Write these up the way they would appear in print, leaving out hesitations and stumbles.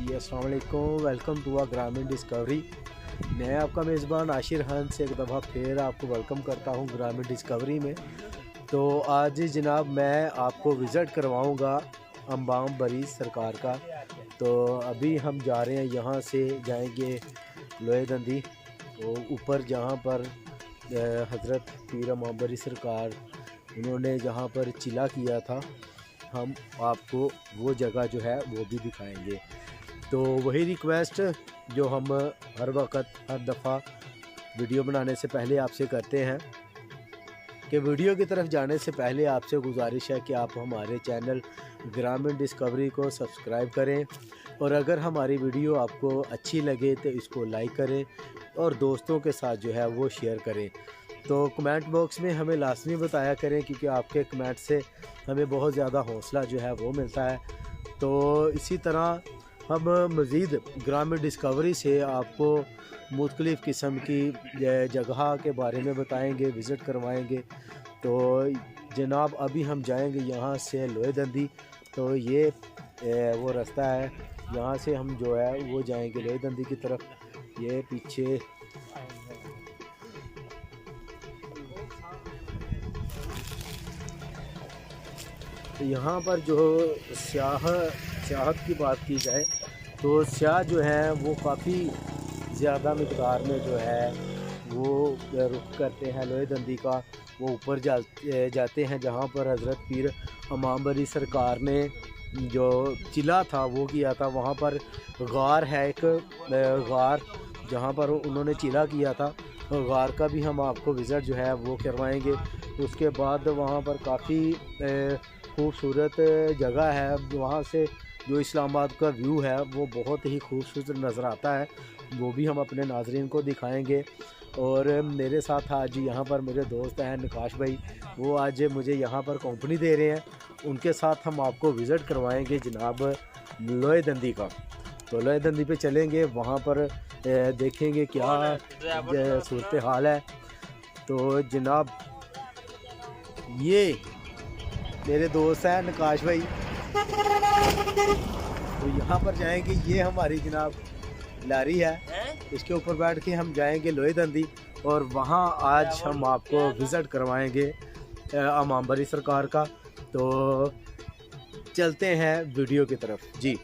जी अस्सलाम वालेकुम, welcome to आ ग्रामीण डिस्कवरी। मैं आपका मेज़बान आशिर खान से एक दफ़ा फिर आपको वेलकम करता हूं ग्रामीण डिस्कवरी में। तो आज जनाब मैं आपको विज़िट करवाऊंगा इमाम बरी सरकार का। तो अभी हम जा रहे हैं, यहाँ से जाएंगे लोहे-दंदी, तो ऊपर जहाँ पर हज़रत पीर इमाम बरी सरकार उन्होंने जहाँ पर चिला किया था, हम आपको वो जगह जो है वो भी दिखाएंगे। तो वही रिक्वेस्ट जो हम हर वक्त हर दफ़ा वीडियो बनाने से पहले आपसे करते हैं कि वीडियो की तरफ जाने से पहले आपसे गुजारिश है कि आप हमारे चैनल ग्रामीण डिस्कवरी को सब्सक्राइब करें, और अगर हमारी वीडियो आपको अच्छी लगे तो इसको लाइक करें और दोस्तों के साथ जो है वो शेयर करें। तो कमेंट बॉक्स में हमें लाजमी बताया करें, क्योंकि आपके कमेंट से हमें बहुत ज़्यादा हौसला जो है वो मिलता है। तो इसी तरह हम मज़ीद ग्रामीण डिस्कवरी से आपको मुख्तलिफ़ किस्म की जगह के बारे में बताएंगे, विज़िट करवाएंगे। तो जनाब अभी हम जाएंगे यहाँ से लोहे-दंदी। तो ये वो रास्ता है, यहाँ से हम जो है वो जाएंगे लोहे-दंदी की तरफ। ये पीछे यहाँ पर जो सियाहत की बात की जाए तो सियाह जो है वो काफ़ी ज़्यादा मिक़दार में जो है वो रुख करते हैं लोहे-दंदी का। वो ऊपर जाते हैं जहाँ पर हज़रत पीर इमाम बरी सरकार ने जो चिला था वो किया था। वहाँ पर गार है, एक गार जहाँ पर उन्होंने चिला किया था, गार का भी हम आपको विज़िट जो है वो करवाएंगे। उसके बाद वहाँ पर काफ़ी खूबसूरत जगह है, वहाँ से जो इस्लामाबाद का व्यू है वो बहुत ही खूबसूरत नज़र आता है, वो भी हम अपने नाज़रीन को दिखाएंगे। और मेरे साथ आज यहाँ पर मेरे दोस्त हैं निकाश भाई, वो आज मुझे यहाँ पर कंपनी दे रहे हैं। उनके साथ हम आपको विज़िट करवाएंगे जनाब लोहे-दंदी का। तो लोहे-दंदी पे चलेंगे, वहाँ पर देखेंगे क्या सूरत हाल है। तो जनाब ये मेरे दोस्त हैं निकाश भाई, तो यहाँ पर जाएंगे। ये हमारी जनाब लारी है, इसके ऊपर बैठ के हम जाएंगे लोहे-दंदी, और वहाँ आज हम आपको विज़िट करवाएंगे इमाम बरी सरकार का। तो चलते हैं वीडियो की तरफ जी।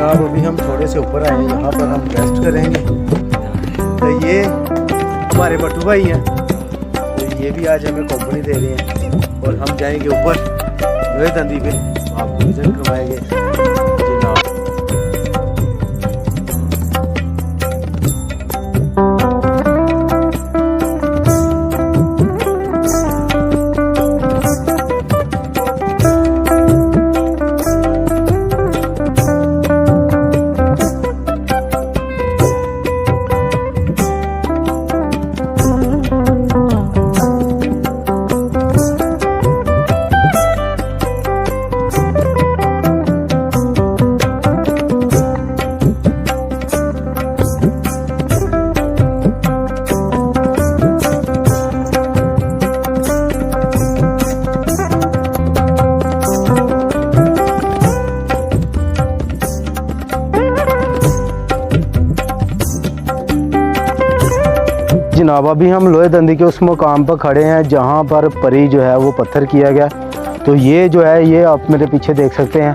जनाब अभी हम थोड़े से ऊपर आए हैं, यहाँ पर हम रेस्ट करेंगे। तो ये हमारे मट्टू भाई हैं, तो ये भी आज हमें कंपनी दे रहे हैं और हम जाएंगे ऊपर लोहे दंदी पे, आपको विजिट करवाएंगे। जनाब अभी हम लोहे दंदी के उस मुकाम पर खड़े हैं जहाँ पर परी जो है वो पत्थर किया गया। तो ये जो है ये आप मेरे पीछे देख सकते हैं,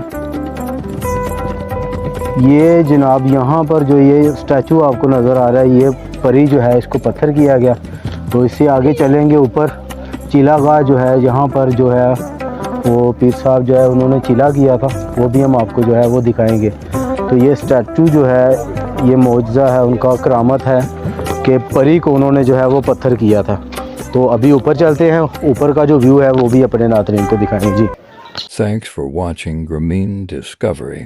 ये जनाब यहाँ पर जो ये स्टैचू आपको नज़र आ रहा है, ये परी जो है इसको पत्थर किया गया। तो इससे आगे चलेंगे ऊपर चिलागाह जो है, जहाँ पर जो है वो पीर साहब जो है उन्होंने चिला किया था, वो भी हम आपको जो है वो दिखाएंगे। तो ये स्टैचू जो है ये मौजज़ा है, उनका करामत है कि परी को उन्होंने जो है वो पत्थर किया था। तो अभी ऊपर चलते हैं, ऊपर का जो व्यू है वो भी अपने नाज़रीन को दिखाएंगे जी। Thanks for watching Grameen Discovery.